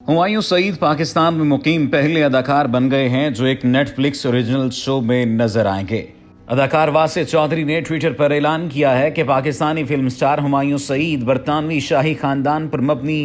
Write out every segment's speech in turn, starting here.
हुमायूं सईद पाकिस्तान में मुकीम पहले अदाकार बन गए हैं जो एक नेटफ्लिक्स ओरिजिनल शो में नजर आएंगे। अदाकार वासिफ चौधरी ने ट्विटर पर ऐलान किया है कि पाकिस्तानी फिल्म स्टार हुमायूं सईद बरतानवी शाही खानदान पर मबनी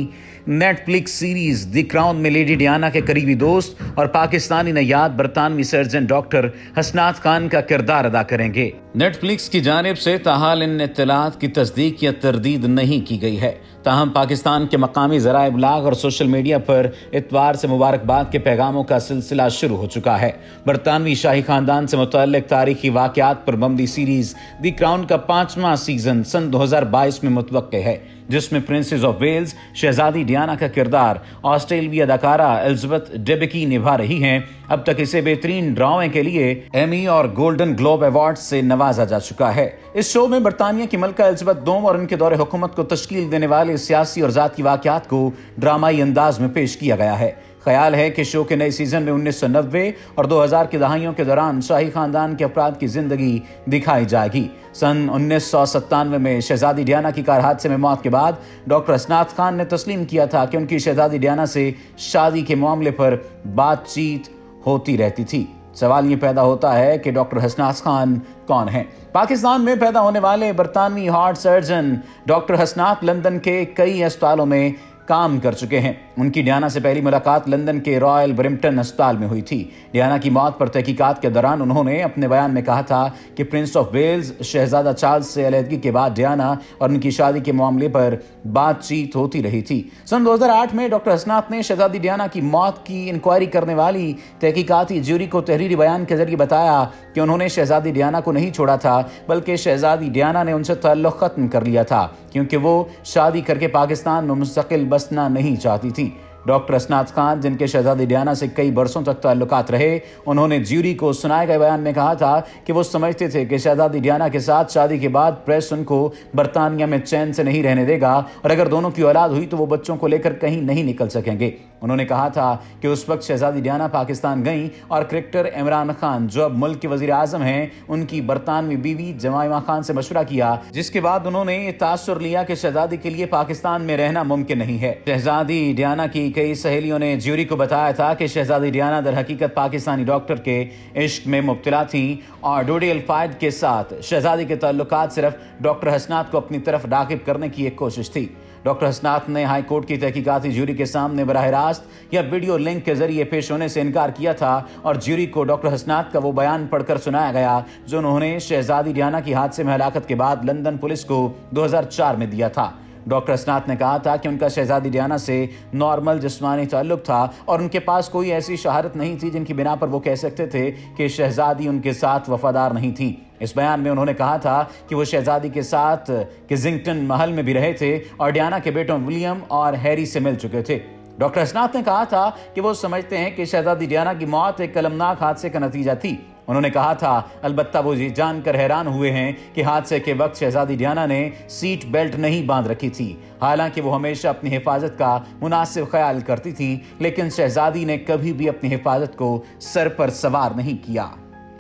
नेटफ्लिक्स सीरीज द क्राउन में लेडी डियाना के करीबी दोस्त और पाकिस्तानी नयाद बरतानवी सर्जन डॉक्टर हसनात खान का किरदार अदा करेंगे। नेटफ्लिक्स की जानिब से ताहाल इन इत्तलात की तस्दीक या तरदीद नहीं की गई है। ताहम पाकिस्तान के मकामी ज़राए इब्लाग और सोशल मीडिया पर इतवार से मुबारकबाद के पैगामों का सिलसिला शुरू हो चुका है। बरतानवी शाही खानदान से मुतल्लिक तारीखी वाक़यात पर मबनी सीरीज द क्राउन का 5वां सीजन सन 2022 में मुतवक्के है, जिसमें princess of Wales Shahzadi Diana का किरदार ऑस्ट्रेलियाई अदाकारा एलिजाबेथ डेबकी निभा रही हैं। अब तक इसे बेहतरीन ड्रामे के लिए एमी और गोल्डन ग्लोब अवार्ड से नवाजा जा चुका है। इस शो में बरतानिया की मलका एलिजाबेथ दोम और उनके दौरे हुकूमत को तश्कील देने वाले सियासी और ज़ाती वाक़यात को ड्रामाई अंदाज में पेश किया गया है। ख्याल है कि शो के नए सीजन में 1990 और 2000 की दहाइयों के दौरान शाही खानदान के अफराद की जिंदगी दिखाई जाएगी। सन 1997 में शहजादी डियाना की कार हादसे में मौत के बाद डॉक्टर हसनात खान ने तस्लीम किया था कि उनकी शहजादी डियाना से शादी के मामले पर बातचीत होती रहती थी। सवाल ये पैदा होता है कि डॉक्टर हसनात खान कौन है। पाकिस्तान में पैदा होने वाले बरतानवी हार्ट सर्जन डॉक्टर हसनात लंदन के कई अस्पतालों में काम कर चुके हैं। उनकी डियाना से पहली मुलाकात लंदन के रॉयल ब्रिम्पटन अस्पताल में हुई थी। डियाना की मौत पर तहकीकात के दौरान उन्होंने अपने बयान में कहा था कि प्रिंस ऑफ वेल्स शहजादा चार्ल्स से अलहदगी के बाद डियाना और उनकी शादी के मामले पर बातचीत होती रही थी। सन 2008 में डॉक्टर हसनात ने शहजादी डियाना की मौत की इंक्वायरी करने वाली तहकीकाती ज्यूरी को तहरीरी बयान के जरिए बताया कि उन्होंने शहजादी डियाना को नहीं छोड़ा था, बल्कि शहजादी डियाना ने उनसे ताल्लुक खत्म कर लिया था क्योंकि वो शादी करके पाकिस्तान में मुस्तकिल बसना नहीं चाहती थी। डॉक्टर हसनात खान, जिनके शहजादी डियाना से कई बरसों तक ताल्लुकात रहे, उन्होंने ज्यूरी को सुनाए गए बयान में कहा था कि वो समझते थे कि शहजादी डियाना के साथ शादी के बाद प्रेस उनको बरतानिया में चैन से नहीं रहने देगा और अगर दोनों की औलाद हुई तो वो बच्चों को लेकर कहीं नहीं निकल सकेंगे। उन्होंने कहा था कि उस वक्त शहजादी डियाना पाकिस्तान गईं और क्रिकेटर इमरान खान, जो अब मुल्क के वजीर आजम हैं, उनकी बरतानवी बीवी जमाइमा खान से मशवरा किया, जिसके बाद उन्होंने ये तासुर लिया कि शहजादी के लिए पाकिस्तान में रहना मुमकिन नहीं है। शहजादी डियाना की कई सहेलियों ने ज्यूरी को बताया था कि शहजादी डियाना दर हकीकत पाकिस्तानी डॉक्टर के इश्क में मुब्तला थी और डोडियल फायद के साथ शहजादी के ताल्लुकात सिर्फ डॉक्टर हसनात को अपनी तरफ राग़िब करने की एक कोशिश थी। डॉक्टर हसनात ने हाई कोर्ट की तहकीकाती ज्यूरी के सामने बराह रास्त या वीडियो लिंक के जरिए पेश होने से इनकार किया था और ज्यूरी को डॉक्टर हसनात का वो बयान पढ़कर सुनाया गया जो उन्होंने शहजादी डियाना की हादसे में हलाकत के बाद लंदन पुलिस को 2004 में दिया था। डॉक्टर हसनात ने कहा था कि उनका शहजादी डियाना से नॉर्मल जिस्मानी ताल्लुक था और उनके पास कोई ऐसी शहारत नहीं थी जिनकी बिना पर वो कह सकते थे कि शहजादी उनके साथ वफादार नहीं थी। इस बयान में उन्होंने कहा था कि वो शहजादी के साथ किजिंगटन महल में भी रहे थे और डियाना के बेटों विलियम और हैरी से मिल चुके थे। डॉक्टर हसनात ने कहा था कि वो समझते हैं कि शहजादी डियाना की मौत एक कलमनाक हादसे का नतीजा थी। उन्होंने कहा था, अलबत्ता वो ये जानकर हैरान हुए हैं कि हादसे के वक्त शहजादी डियाना ने सीट बेल्ट नहीं बांध रखी थी। हालांकि वो हमेशा अपनी हिफाजत का मुनासिब ख्याल करती थी, लेकिन शहजादी ने कभी भी अपनी हिफाजत को सर पर सवार नहीं किया।